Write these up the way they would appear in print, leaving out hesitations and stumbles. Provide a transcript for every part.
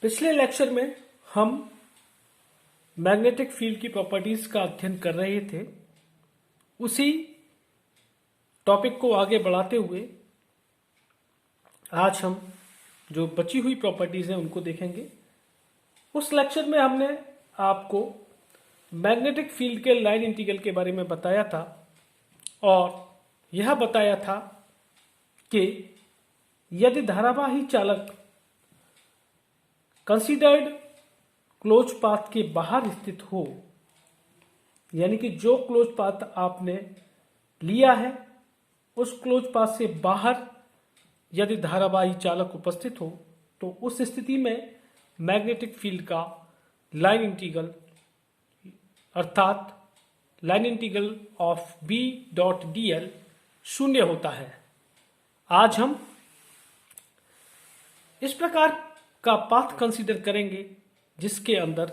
पिछले लेक्चर में हम मैग्नेटिक फील्ड की प्रॉपर्टीज का अध्ययन कर रहे थे। उसी टॉपिक को आगे बढ़ाते हुए आज हम जो बची हुई प्रॉपर्टीज हैं उनको देखेंगे। उस लेक्चर में हमने आपको मैग्नेटिक फील्ड के लाइन इंटीग्रल के बारे में बताया था और यह बताया था कि यदि धारावाही चालक कंसीडर्ड क्लोज पाथ के बाहर स्थित हो, यानी कि जो क्लोज पाथ आपने लिया है उस क्लोज पाथ से बाहर यदि धारावाही चालक उपस्थित हो तो उस स्थिति में मैग्नेटिक फील्ड का लाइन इंटीग्रल अर्थात line integral of B dot d l शून्य होता है। आज हम इस प्रकार का पाथ कंसीडर करेंगे जिसके अंदर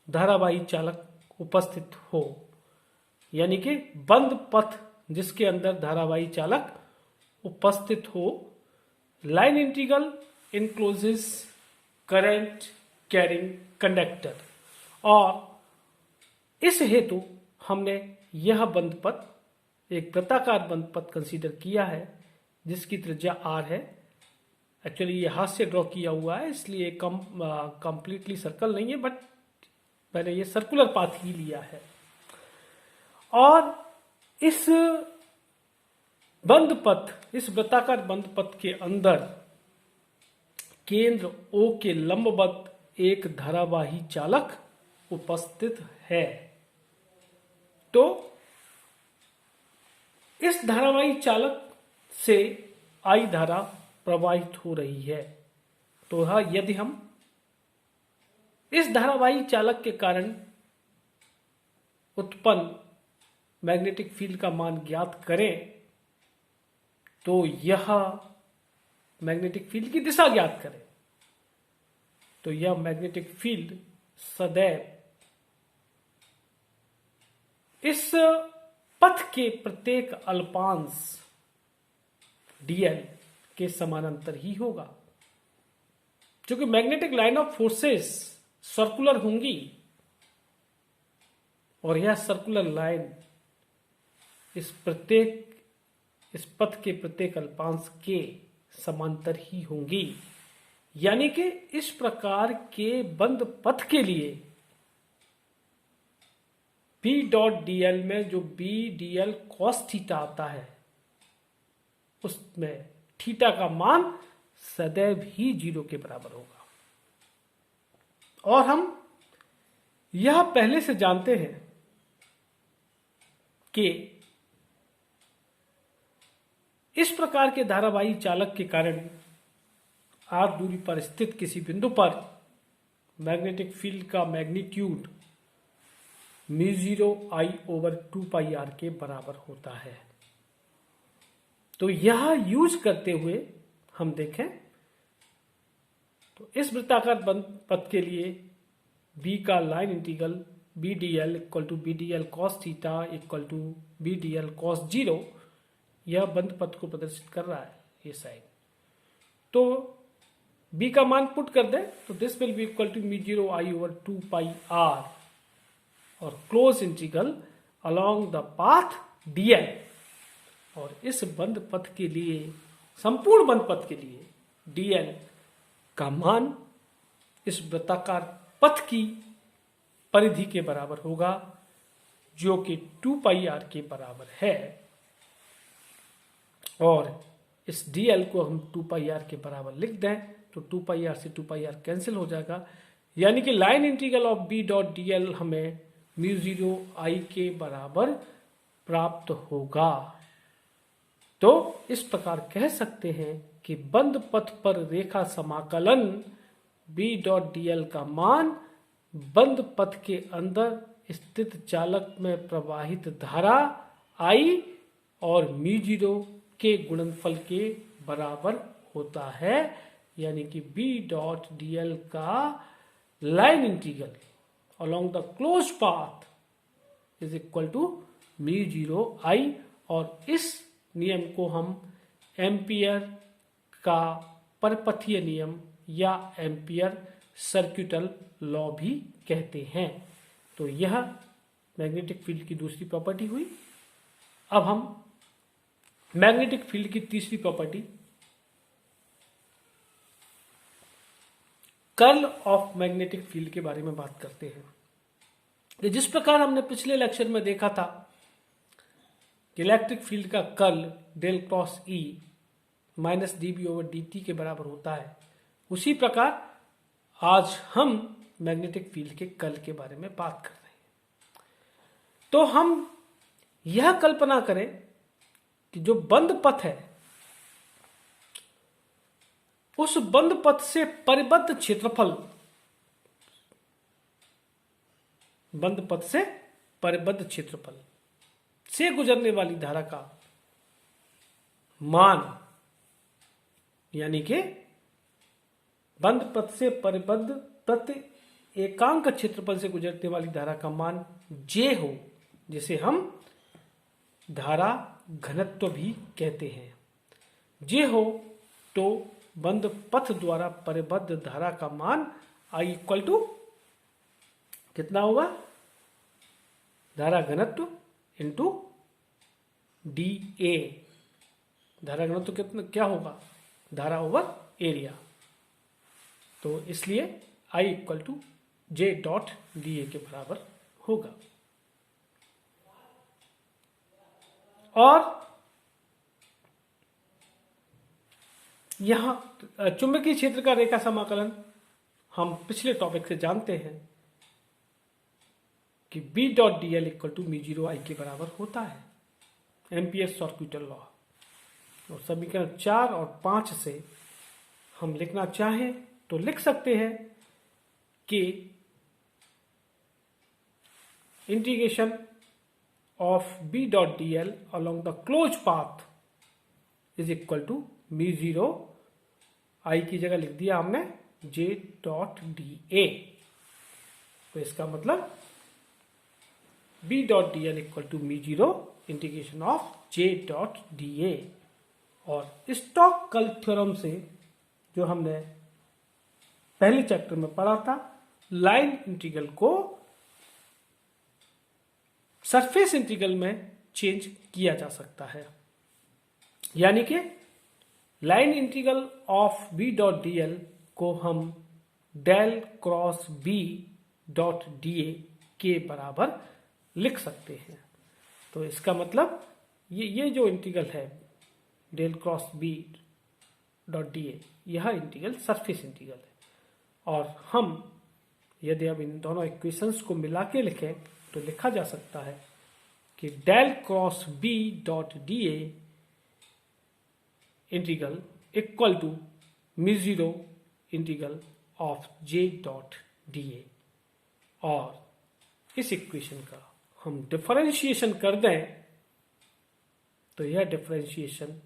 धारावाही चालक उपस्थित हो, यानी कि बंद पथ जिसके अंदर धारावाही चालक उपस्थित हो। Line integral encloses current carrying conductor, और इस हेतु हमने यह बंद पथ एक वृत्ताकार बंद पथ कंसीडर किया है जिसकी त्रिज्या r है। एक्चुअली ये हाथ से ड्रॉ किया हुआ है इसलिए कंप्लीटली सर्कल नहीं है, बट मैंने ये सर्कुलर पाथ ही लिया है। और इस बंद पथ, इस वृत्ताकार बंद पथ के अंदर केंद्र O के लंबवत एक धारावाही चालक उपस्थित है। तो इस धारावाही चालक से I धारा प्रवाहित हो रही है। तो यदि हम इस धारावाही चालक के कारण उत्पन्न मैग्नेटिक फील्ड का मान ज्ञात करें तो यह मैग्नेटिक फील्ड की दिशा ज्ञात करें तो यह मैग्नेटिक फील्ड सदैव इस पथ के प्रत्येक अल्पांश dl के समानांतर ही होगा। क्योंकि magnetic line of forces circular होंगी और यह सर्कुलर लाइन इस पथ के प्रत्येक अल्पांश के समांतर ही होंगी। यानी कि इस प्रकार के बंद पथ के लिए B डॉट डी एल में जो B D l cos theta आता है उसमें थीटा का मान सदैव ही 0 के बराबर होगा। और हम यह पहले से जानते हैं कि इस प्रकार के धारावाही चालक के कारण r दूरी पर स्थित किसी बिंदु पर मैग्नेटिक फील्ड का magnitude μ0 I over 2 pi r के बराबर होता है। तो यह यूज करते हुए हम देखें तो इस वृत्ताकार बंद पथ के लिए B का line integral B d l equal to B d l cos theta equal to B d l cos 0, यह बंद पथ को प्रदर्शित कर रहा है ये साइड। तो B का मान पुट कर दें तो this will be equal to μ0 I over 2 pi r और close integral along the path dl। और इस बंद पथ के लिए, संपूर्ण बंद पथ के लिए dl का मान इस वृत्ताकार पथ की परिधि के बराबर होगा जो कि 2 पाई r के बराबर है। और इस dl को हम 2 पाई r के बराबर लिख दें तो 2 पाई r से 2 पाई r कैंसिल हो जाएगा। यानी कि line integral of B dot d L हमें μ0 I के बराबर प्राप्त होगा। तो इस प्रकार कह सकते हैं कि बंद पथ पर रेखा समाकलन B डॉट डी एल का मान बंद पथ के अंदर स्थित चालक में प्रवाहित धारा I और μ0 के गुणनफल के बराबर होता है। यानी कि B डॉट डी एल का line integral along the closed path is equal to μ0 I, और इस नियम को हम एम्पियर का परपथीय नियम या एम्पियर सर्किटल लॉ भी कहते हैं। तो यह मैग्नेटिक फील्ड की दूसरी प्रॉपर्टी हुई। अब हम मैग्नेटिक फील्ड की तीसरी property curl of magnetic field के बारे में बात करते हैं। कि जिस प्रकार हमने पिछले लेक्चर में देखा था कि इलेक्ट्रिक फील्ड का curl del cross E minus dB/dt के बराबर होता है, उसी प्रकार आज हम मैग्नेटिक फील्ड के कर्ल के बारे में बात कर रहे हैं। तो हम यह कल्पना करें कि जो बंद पथ है, उस बंद पथ से परिबद्ध क्षेत्रफल, बंद पथ से परिबद्ध क्षेत्रफल से गुजरने वाली धारा का मान, यानी कि बंद पथ से परिबद्ध प्रति एकांक क्षेत्रफल से गुजरने वाली धारा का मान J हो, जिसे हम धारा घनत्व भी कहते हैं। J हो तो बंद पथ द्वारा परिबद्ध धारा का मान I इक्वल टू कितना होगा, धारा घनत्व इंटू dA। धारा घनत्व कितना क्या होगा, धारा ओवर एरिया। तो इसलिए I equal to J dot dA के बराबर होगा। और यहां चुंबकीय क्षेत्र का रेखा समाकलन हम पिछले टॉपिक से जानते हैं कि B dot dl equal to μ0 I के बराबर होता है, एम्पियर सर्किटल लॉ। और समीकरण 4 और 5 से हम लिखना चाहें तो लिख सकते हैं कि integration of B dot dl along the closed path is equal to μ0 I की जगह लिख दिया हमने J डॉट dA। तो इसका मतलब B dot dl equal to μ0 integration of J dot dA। और स्टोक्स थ्योरम से जो हमने पहले चैप्टर में पढ़ा था, लाइन इंटीग्रल को सरफेस इंटीग्रल में चेंज किया जा सकता है, यानी कि line integral of B dot dl को हम del cross B dot dA के बराबर लिख सकते हैं। तो इसका मतलब ये जो इंटीग्रल है del cross B dot dA, यह इंटीग्रल सरफेस इंटीग्रल है। और हम यदि अब इन दोनों इक्वेशंस को मिला के लिखें तो लिखा जा सकता है कि del cross B dot dA integral equal to μ0 integral of J dot dA। और इस इक्वेशन का हम डिफरेंशिएशन कर दें तो यह डिफरेंशिएशन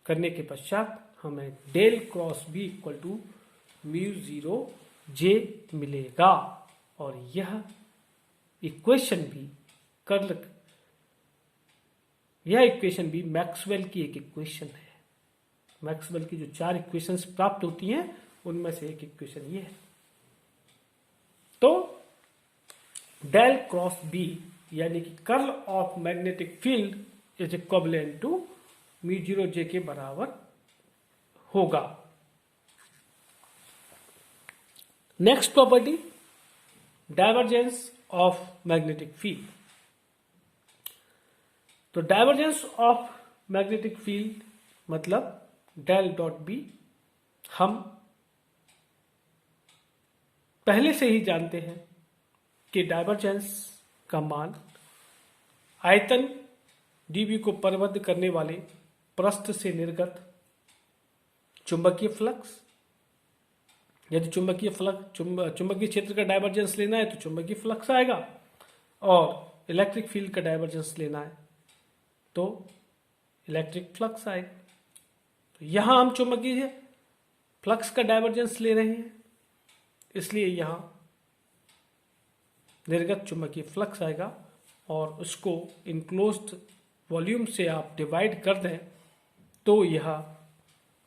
करने के पश्चात हमें del cross B equal to μ0 J मिलेगा। और यह इक्वेशन भी मैक्सवेल की एक इक्वेशन है। मैक्सवेल की जो 4 इक्वेशंस प्राप्त होती हैं उनमें से एक इक्वेशन ये है। तो डेल क्रॉस B यानी कि curl of magnetic field is equivalent to μ0 J के बराबर होगा। Next property, divergence of magnetic field. तो डाइवर्जेंस ऑफ मैग्नेटिक फील्ड मतलब डेल डॉट बी हम पहले से ही जानते हैं कि डाइवर्जेंस का मान आयतन dB को परिबद्ध करने वाले पृष्ठ से निर्गत चुंबकीय फ्लक्स, यदि चुंबकीय क्षेत्र का डाइवर्जेंस लेना है तो चुंबकीय फ्लक्स आएगा, और इलेक्ट्रिक फील्ड का डाइवर्जेंस लेना है तो इलेक्ट्रिक फ्लक्स आएगा। तो यहां हम चुंबकीय फ्लक्स का डाइवर्जेंस ले रहे हैं, इसलिए यहां निर्गत चुंबकीय फ्लक्स आएगा और उसको इनक्लोज्ड वॉल्यूम से आप डिवाइड कर दें तो यह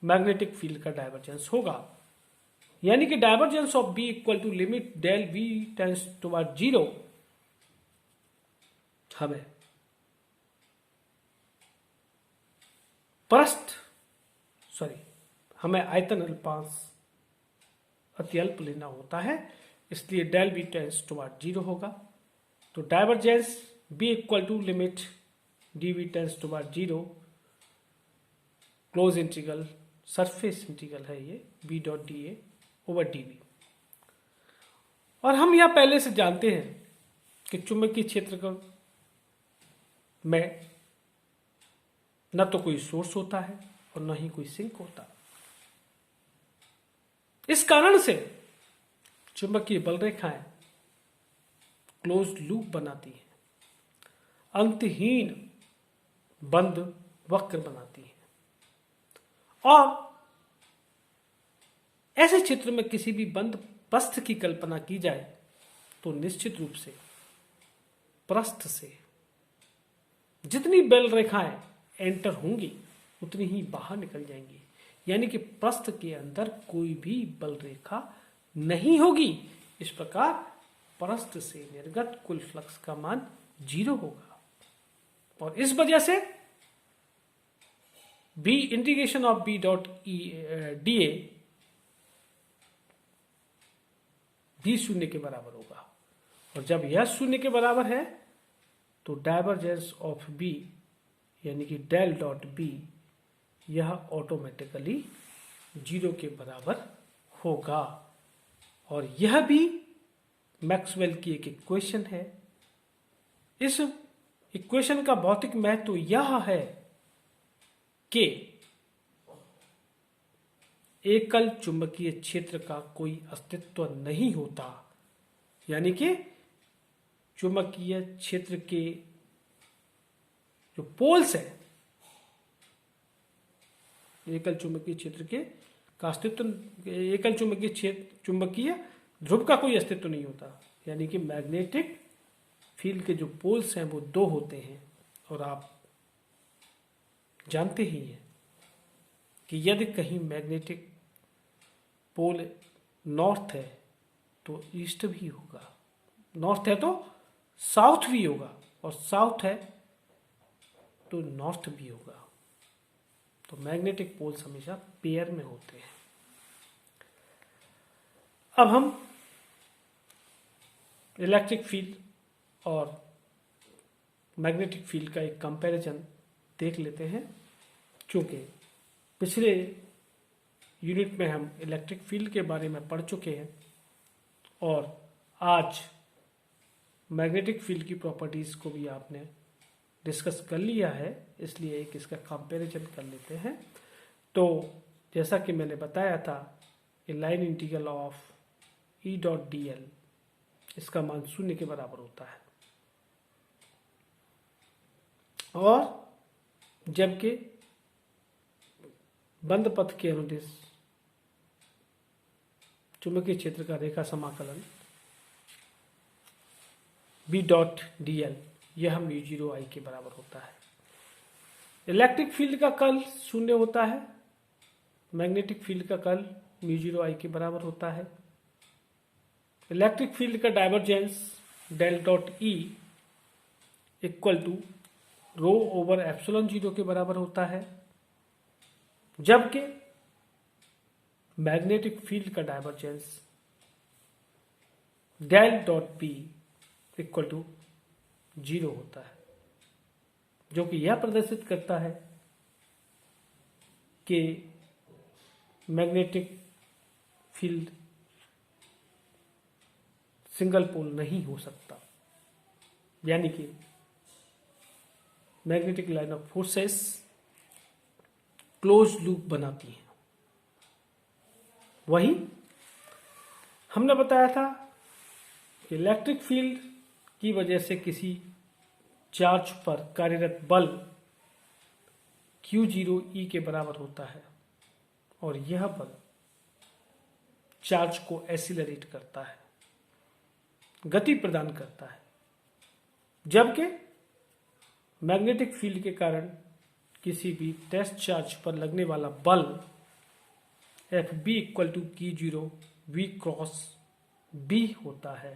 मैग्नेटिक फील्ड का डाइवर्जेंस होगा। यानी कि divergence of B equal to limit del V tends toward 0 हमें हमें आयतन अल्पांश अत्यल्प लेना होता है, इसलिए डेल बी टेंस टुवर्ड 0 होगा। तो divergence B equal to limit d V tends toward 0 close integral surface integral है ये B dot d A over d V. और हम यह पहले से जानते हैं कि चुंबकीय क्षेत्र में न तो कोई सोर्स होता है और न ही कोई सिंक होता। इस कारण से चुंबकीय बल रेखाएं क्लोज्ड लूप बनाती हैं, अंतहीन बंद वक्र बनाती हैं। और ऐसे क्षेत्र में किसी भी बंद पृष्ठ की कल्पना की जाए तो निश्चित रूप से पृष्ठ से जितनी बल रेखाएं एंटर होंगी उतनी ही बाहर निकल जाएंगी, यानी कि पृष्ठ के अंदर कोई भी बल रेखा नहीं होगी। इस प्रकार पृष्ठ से निर्गत कुल फ्लक्स का मान 0 होगा। और इस वजह से B integration of B dot d A भी 0 के बराबर होगा। और जब यह 0 के बराबर है तो डायवर्जेंस ऑफ बी यानी कि डेल डॉट बी यह ऑटोमेटिकली 0 के बराबर होगा। और यह भी मैक्सवेल की एक इक्वेशन है। इस इक्वेशन का भौतिक महत्व यह है कि एकल चुंबकीय क्षेत्र का कोई अस्तित्व नहीं होता, यानी कि चुंबकीय क्षेत्र के जो पोल्स हैं, एकल चुंबकीय क्षेत्र के का अस्तित्व, एकल चुंबकीय ध्रुव का कोई अस्तित्व नहीं होता, यानी कि मैग्नेटिक फील्ड के जो पोल्स हैं वो 2 होते हैं। और आप जानते ही हैं कि यदि कहीं मैग्नेटिक पोल नॉर्थ है तो ईस्ट भी होगा, नॉर्थ है तो साउथ भी होगा, और साउथ है तो नॉर्थ भी होगा। तो मैग्नेटिक पोल्स हमेशा पेयर में होते हैं। अब हम इलेक्ट्रिक फील्ड और मैग्नेटिक फील्ड का एक कंपैरिजन देख लेते हैं। क्योंकि पिछले यूनिट में हम इलेक्ट्रिक फील्ड के बारे में पढ़ चुके हैं और आज मैग्नेटिक फील्ड की प्रॉपर्टीज को भी आपने डिस्कस कर लिया है, इसलिए एक इसका कंपैरिजन कर लेते हैं। तो जैसा कि मैंने बताया था कि line integral of E dot d L इसका मान 0 के बराबर होता है, और जबकि बंद पथ के अनुदिश चुंबकीय क्षेत्र का रेखा समाकलन बी डॉट डी एल यह म्यू 0 आई के बराबर होता है। इलेक्ट्रिक फील्ड का कर्ल 0 होता है, मैग्नेटिक फील्ड का कर्ल म्यू 0 आई के बराबर होता है। इलेक्ट्रिक फील्ड का divergence del dot E equal to rho over epsilon 0 के बराबर होता है, जबकि मैग्नेटिक फील्ड का divergence del dot B equal to 0 होता है, जो कि यह प्रदर्शित करता है कि मैग्नेटिक फील्ड सिंगल पोल नहीं हो सकता, यानी कि magnetic line of forces close loop बनाती हैं। वहीं हमने बताया था कि इलेक्ट्रिक फील्ड की वजह से किसी चार्ज पर कार्यरत बल Q0E के बराबर होता है, और यह बल चार्ज को एसिलरेट करता है, गति प्रदान करता है, जबकि मैग्नेटिक फील्ड के कारण किसी भी टेस्ट चार्ज पर लगने वाला बल एफ बी इक्वल टू की जीरो वी क्रॉस बी होता है।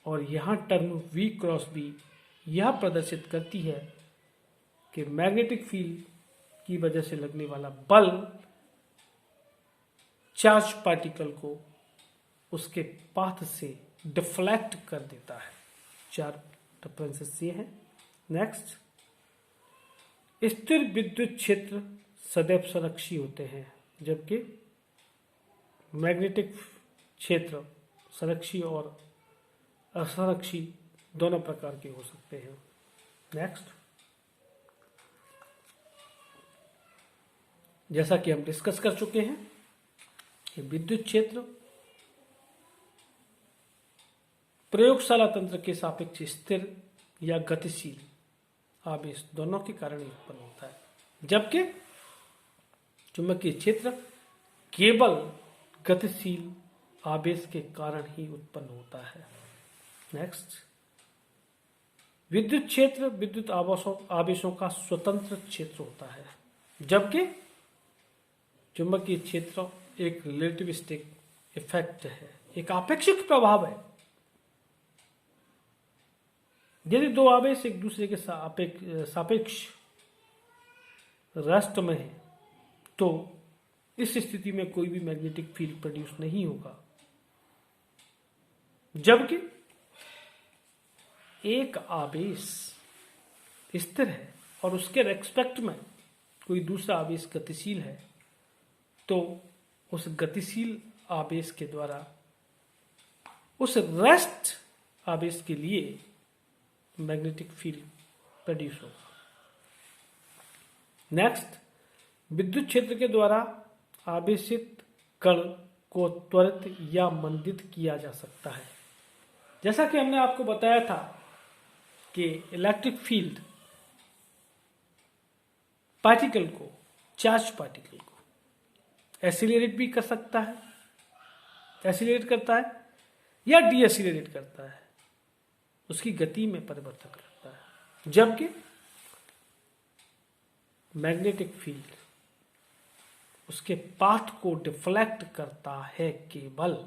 और यहां टर्म वी क्रॉस बी यह प्रदर्शित करती है कि मैग्नेटिक फील्ड की वजह से लगने वाला बल चार्ज पार्टिकल को उसके पाथ से डिफ्लेक्ट कर देता है। चार डिफरेंसेस ये हैं। नेक्स्ट, स्थिर विद्युत क्षेत्र सदैव संरक्षी होते हैं, जबकि मैग्नेटिक क्षेत्र संरक्षी और असंरक्षी दोनों प्रकार के हो सकते हैं। नेक्स्ट, जैसा कि हम डिस्कस कर चुके हैं कि विद्युत क्षेत्र प्रयोगशाला तंत्र के सापेक्ष स्थिर या गतिशील आवेश दोनों के कारण उत्पन्न होता है, जबकि चुंबकीय क्षेत्र केवल गतिशील आवेश के कारण ही उत्पन्न होता है। नेक्स्ट, विद्युत क्षेत्र विद्युत आवेशों का स्वतंत्र क्षेत्र होता है, जबकि चुंबकीय क्षेत्र एक रिलेटिविस्टिक इफेक्ट है, एक आपेक्षिक प्रभाव है। यदि दो आवेश एक दूसरे के सापेक्ष राष्ट्र में है तो इस स्थिति में कोई भी मैग्नेटिक फील्ड प्रोड्यूस नहीं होगा, जबकि एक आवेश स्थिर है और उसके रेस्पेक्ट में कोई दूसरा आवेश गतिशील है तो उस गतिशील आवेश के द्वारा उस रेस्ट आवेश के लिए मैग्नेटिक फील्ड प्रोड्यूस होगा। नेक्स्ट, विद्युत क्षेत्र के द्वारा आवेशित कण को त्वरित या मंदित किया जा सकता है। जैसा कि हमने आपको बताया था कि इलेक्ट्रिक फील्ड पार्टिकल को, चार्ज पार्टिकल को एसिलेरेट भी कर सकता है, एसिलेरेट करता है या डी एसिलेरेट करता है, उसकी गति में परिवर्तन करता है, जबकि मैग्नेटिक फील्ड उसके पाथ को डिफ्लेक्ट करता है, केवल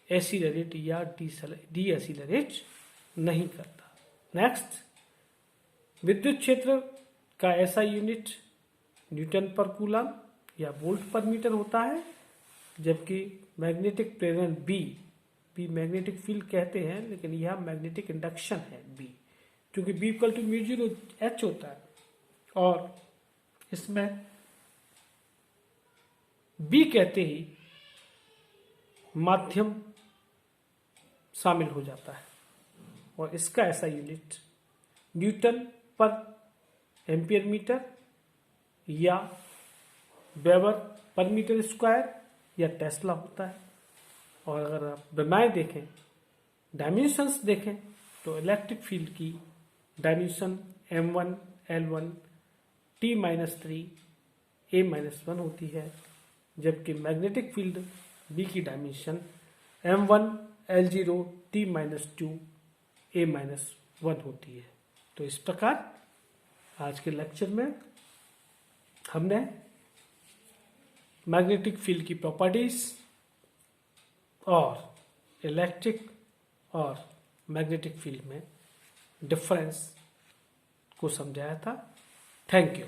एसिलरेट या डी एसिलरेट नहीं करता। नेक्स्ट, विद्युत क्षेत्र का ऐसा यूनिट न्यूटन पर कूलम या वोल्ट पर मीटर होता है, जबकि मैग्नेटिक प्रेरण बी मैग्नेटिक फील्ड कहते हैं, लेकिन यह मैग्नेटिक इंडक्शन है बी, क्योंकि B equal to mu zero H होता है और इसमें बी कहते ही माध्यम शामिल हो जाता है और इसका ऐसा यूनिट न्यूटन पर एम्पियर मीटर या वेबर पर मीटर स्क्वायर या टेस्ला होता है। और अगर आप विमाएं देखें, डायमेंशंस देखें, तो इलेक्ट्रिक फील्ड की dimension m1 l1 t-3 a-1 होती है, जबकि मैग्नेटिक फील्ड B की dimension m1 l0 t-2 a-1 होती है। तो इस प्रकार आज के लेक्चर में हमने मैग्नेटिक फील्ड की प्रॉपर्टीज और इलेक्ट्रिक और मैग्नेटिक फील्ड में डिफरेंस को समझाया था। Thank you.